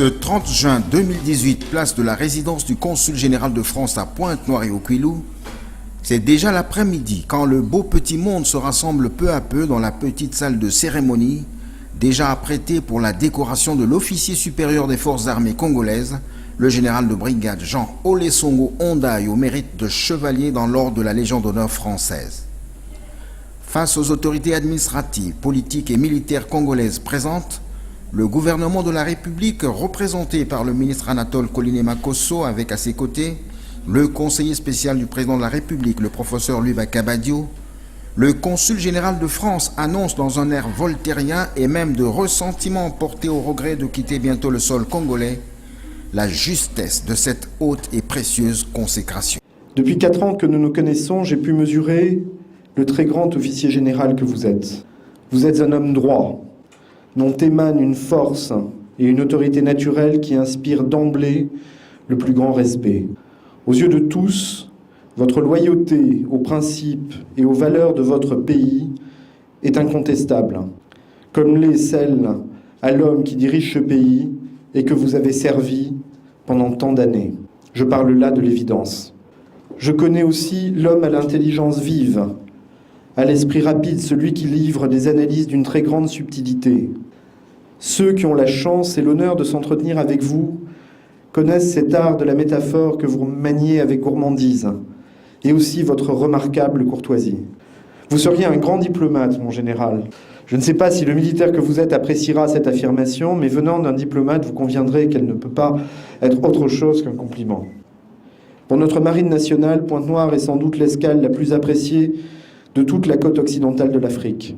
Ce 30 juin 2018, place de la résidence du consul général de France à Pointe-Noire et au Quilou, c'est déjà l'après-midi quand le beau petit monde se rassemble peu à peu dans la petite salle de cérémonie, déjà apprêtée pour la décoration de l'officier supérieur des forces armées congolaises, le général de brigade Jean Olesongo Ondaye au mérite de chevalier dans l'ordre de la Légion d'honneur française. Face aux autorités administratives, politiques et militaires congolaises présentes, le gouvernement de la République, représenté par le ministre Anatole Koliné-Makosso avec à ses côtés le conseiller spécial du président de la République, le professeur Luba Kabadio, le consul général de France annonce dans un air voltairien et même de ressentiment porté au regret de quitter bientôt le sol congolais la justesse de cette haute et précieuse consécration. Depuis 4 ans que nous nous connaissons, j'ai pu mesurer le très grand officier général que vous êtes. Vous êtes un homme droit, dont émane une force et une autorité naturelle qui inspirent d'emblée le plus grand respect. Aux yeux de tous, votre loyauté aux principes et aux valeurs de votre pays est incontestable, comme l'est celle à l'homme qui dirige ce pays et que vous avez servi pendant tant d'années. Je parle là de l'évidence. Je connais aussi l'homme à l'intelligence vive, à l'esprit rapide, celui qui livre des analyses d'une très grande subtilité. Ceux qui ont la chance et l'honneur de s'entretenir avec vous connaissent cet art de la métaphore que vous maniez avec gourmandise et aussi votre remarquable courtoisie. Vous seriez un grand diplomate, mon général. Je ne sais pas si le militaire que vous êtes appréciera cette affirmation, mais venant d'un diplomate, vous conviendrez qu'elle ne peut pas être autre chose qu'un compliment. Pour notre marine nationale, Pointe-Noire est sans doute l'escale la plus appréciée de toute la côte occidentale de l'Afrique.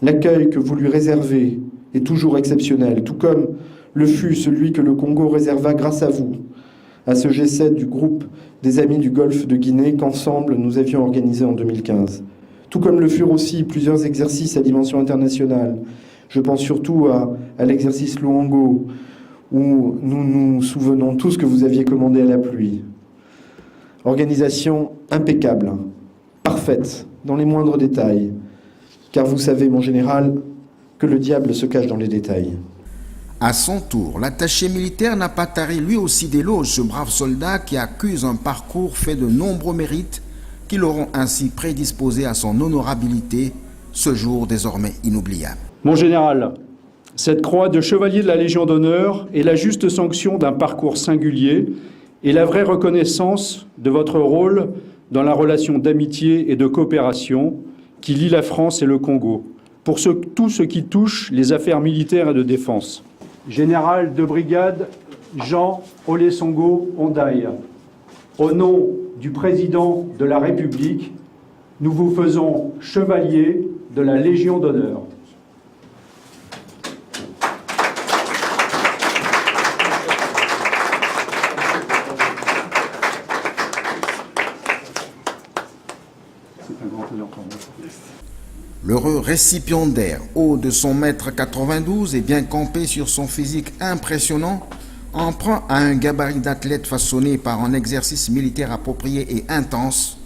L'accueil que vous lui réservez est toujours exceptionnel, tout comme le fut celui que le Congo réserva grâce à vous, à ce G7 du groupe des Amis du Golfe de Guinée qu'ensemble nous avions organisé en 2015. Tout comme le furent aussi plusieurs exercices à dimension internationale. Je pense surtout à l'exercice Luango, où nous nous souvenons tous que vous aviez commandé à la pluie. Organisation impeccable, parfaite, dans les moindres détails, car vous savez, mon général, que le diable se cache dans les détails. À son tour, l'attaché militaire n'a pas taré lui aussi d'éloges ce brave soldat qui accuse un parcours fait de nombreux mérites qui l'auront ainsi prédisposé à son honorabilité, ce jour désormais inoubliable. Mon général, cette croix de chevalier de la Légion d'honneur est la juste sanction d'un parcours singulier et la vraie reconnaissance de votre rôle dans la relation d'amitié et de coopération qui lie la France et le Congo, pour tout ce qui touche les affaires militaires et de défense. Général de brigade Jean Olesongo Ondaye, au nom du président de la République, nous vous faisons chevalier de la Légion d'honneur. L'heureux récipiendaire, haut de son mètre 92 et bien campé sur son physique impressionnant, emprunt à un gabarit d'athlète façonné par un exercice militaire approprié et intense,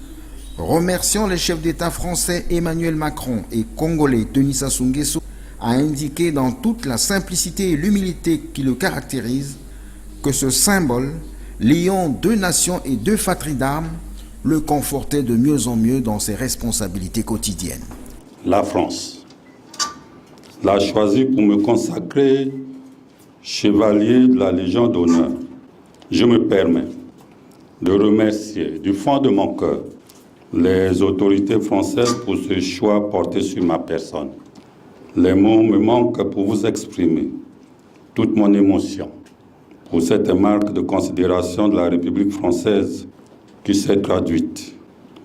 remerciant les chefs d'État français Emmanuel Macron et congolais Denis Sassou Nguesso, a indiqué dans toute la simplicité et l'humilité qui le caractérise que ce symbole, liant 2 nations et 2 fratries d'armes, le confortait de mieux en mieux dans ses responsabilités quotidiennes. La France l'a choisi pour me consacrer chevalier de la Légion d'honneur. Je me permets de remercier du fond de mon cœur les autorités françaises pour ce choix porté sur ma personne. Les mots me manquent pour vous exprimer toute mon émotion pour cette marque de considération de la République française qui s'est traduite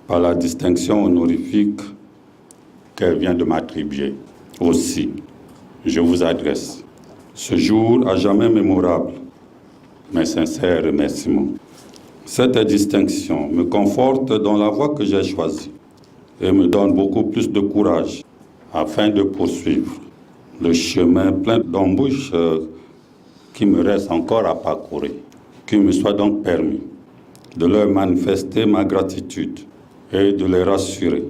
par la distinction honorifique qu'elle vient de m'attribuer. Aussi, je vous adresse ce jour à jamais mémorable, mes sincères remerciements. Cette distinction me conforte dans la voie que j'ai choisie et me donne beaucoup plus de courage afin de poursuivre le chemin plein d'embûches qui me reste encore à parcourir. Qu'il me soit donc permis de leur manifester ma gratitude et de les rassurer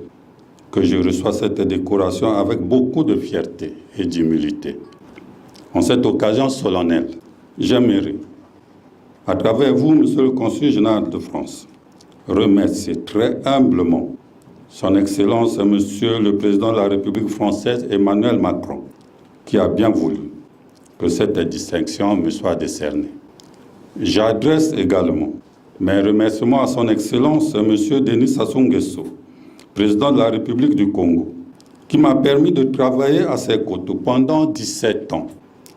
que je reçois cette décoration avec beaucoup de fierté et d'humilité. En cette occasion solennelle, j'aimerais, à travers vous, Monsieur le Consul général de France, remercier très humblement Son Excellence Monsieur le Président de la République française, Emmanuel Macron, qui a bien voulu que cette distinction me soit décernée. J'adresse également mes remerciements à Son Excellence Monsieur Denis Sassou Nguesso, Président de la République du Congo, qui m'a permis de travailler à ses côtés pendant 17 ans,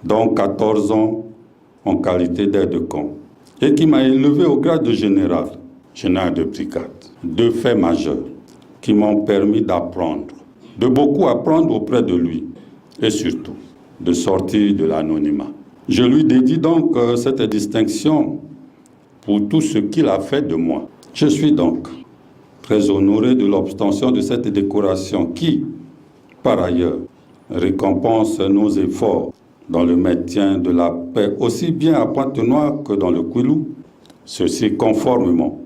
dont 14 ans en qualité d'aide de camp, et qui m'a élevé au grade de général de brigade. Deux faits majeurs qui m'ont permis d'apprendre, de beaucoup apprendre auprès de lui, et surtout de sortir de l'anonymat. Je lui dédie donc cette distinction pour tout ce qu'il a fait de moi. Je suis donc très honoré de l'obtention de cette décoration qui, par ailleurs, récompense nos efforts dans le maintien de la paix aussi bien à Pointe-Noire que dans le Kwilu, ceci conformément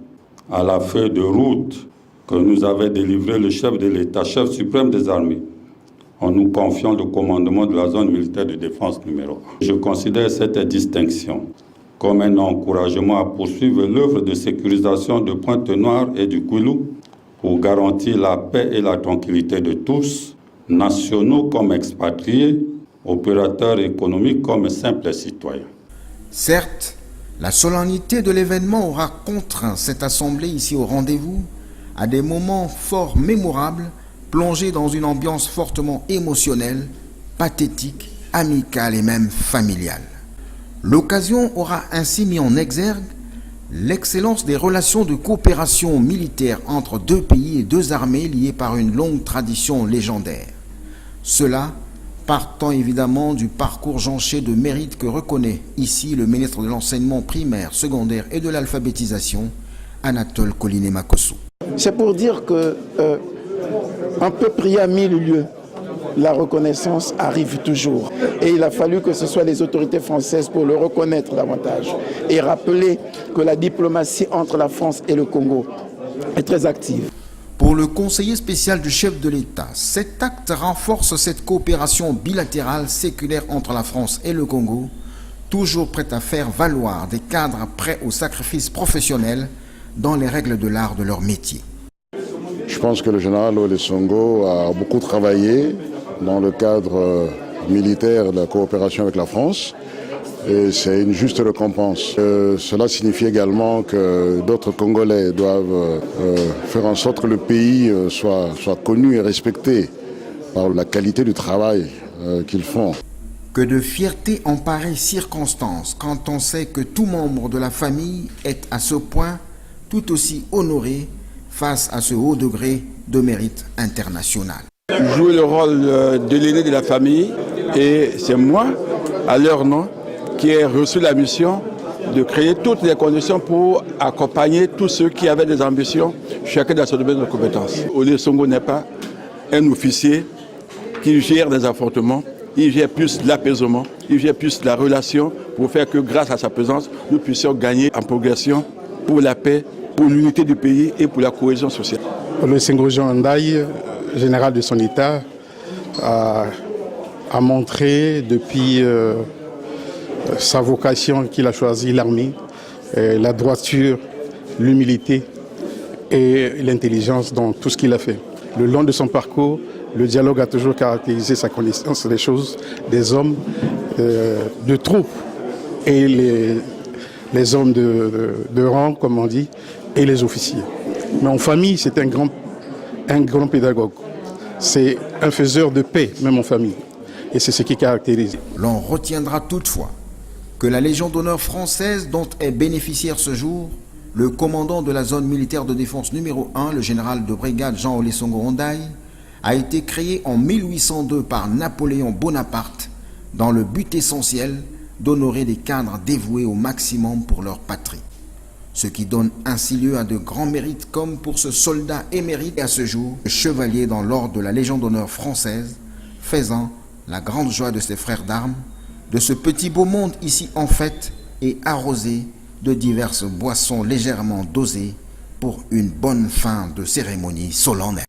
à la feuille de route que nous avait délivré le chef de l'État, chef suprême des armées, en nous confiant le commandement de la zone militaire de défense numéro 1. Je considère cette distinction comme un encouragement à poursuivre l'œuvre de sécurisation de Pointe-Noire et du Kwilu pour garantir la paix et la tranquillité de tous, nationaux comme expatriés, opérateurs économiques comme simples citoyens. Certes, la solennité de l'événement aura contraint cette assemblée ici au rendez-vous à des moments fort mémorables, plongés dans une ambiance fortement émotionnelle, pathétique, amicale et même familiale. L'occasion aura ainsi mis en exergue l'excellence des relations de coopération militaire entre deux pays et deux armées liées par une longue tradition légendaire. Cela partant évidemment du parcours jonché de mérite que reconnaît ici le ministre de l'Enseignement primaire, secondaire et de l'alphabétisation, Anatole Collinet-Makosou. C'est pour dire que un peu prier à 1000 lieues, la reconnaissance arrive toujours. Et il a fallu que ce soit les autorités françaises pour le reconnaître davantage et rappeler que la diplomatie entre la France et le Congo est très active. Pour le conseiller spécial du chef de l'État, cet acte renforce cette coopération bilatérale séculaire entre la France et le Congo, toujours prête à faire valoir des cadres prêts au sacrifice professionnel dans les règles de l'art de leur métier. Je pense que le général Ole Songo a beaucoup travaillé dans le cadre militaire de la coopération avec la France et c'est une juste récompense. Cela signifie également que d'autres Congolais doivent faire en sorte que le pays soit connu et respecté par la qualité du travail qu'ils font. Que de fierté en pareille circonstance quand on sait que tout membre de la famille est à ce point tout aussi honoré face à ce haut degré de mérite international. Jouer le rôle de l'aîné de la famille et c'est moi, à leur nom, qui ai reçu la mission de créer toutes les conditions pour accompagner tous ceux qui avaient des ambitions, chacun dans son domaine de compétences. Ole Songo n'est pas un officier qui gère des affrontements, il gère plus l'apaisement, il gère plus la relation pour faire que grâce à sa présence, nous puissions gagner en progression pour la paix, pour l'unité du pays et pour la cohésion sociale. Ole Songo Jean Ndaye, général de son État, a montré depuis sa vocation qu'il a choisi l'armée, la droiture, l'humilité et l'intelligence dans tout ce qu'il a fait. Le long de son parcours, le dialogue a toujours caractérisé sa connaissance des choses, des hommes de troupe et les hommes de rang, comme on dit, et les officiers. Mais en famille, c'est un grand pédagogue. C'est un faiseur de paix, même en famille. Et c'est ce qui caractérise. L'on retiendra toutefois que la Légion d'honneur française dont est bénéficiaire ce jour, le commandant de la zone militaire de défense numéro 1, le général de brigade Jean Ole Songo Ndaye, a été créée en 1802 par Napoléon Bonaparte dans le but essentiel d'honorer des cadres dévoués au maximum pour leur patrie. Ce qui donne ainsi lieu à de grands mérites comme pour ce soldat émérite et à ce jour, chevalier dans l'ordre de la Légion d'honneur française, faisant la grande joie de ses frères d'armes, de ce petit beau monde ici en fête et arrosé de diverses boissons légèrement dosées pour une bonne fin de cérémonie solennelle.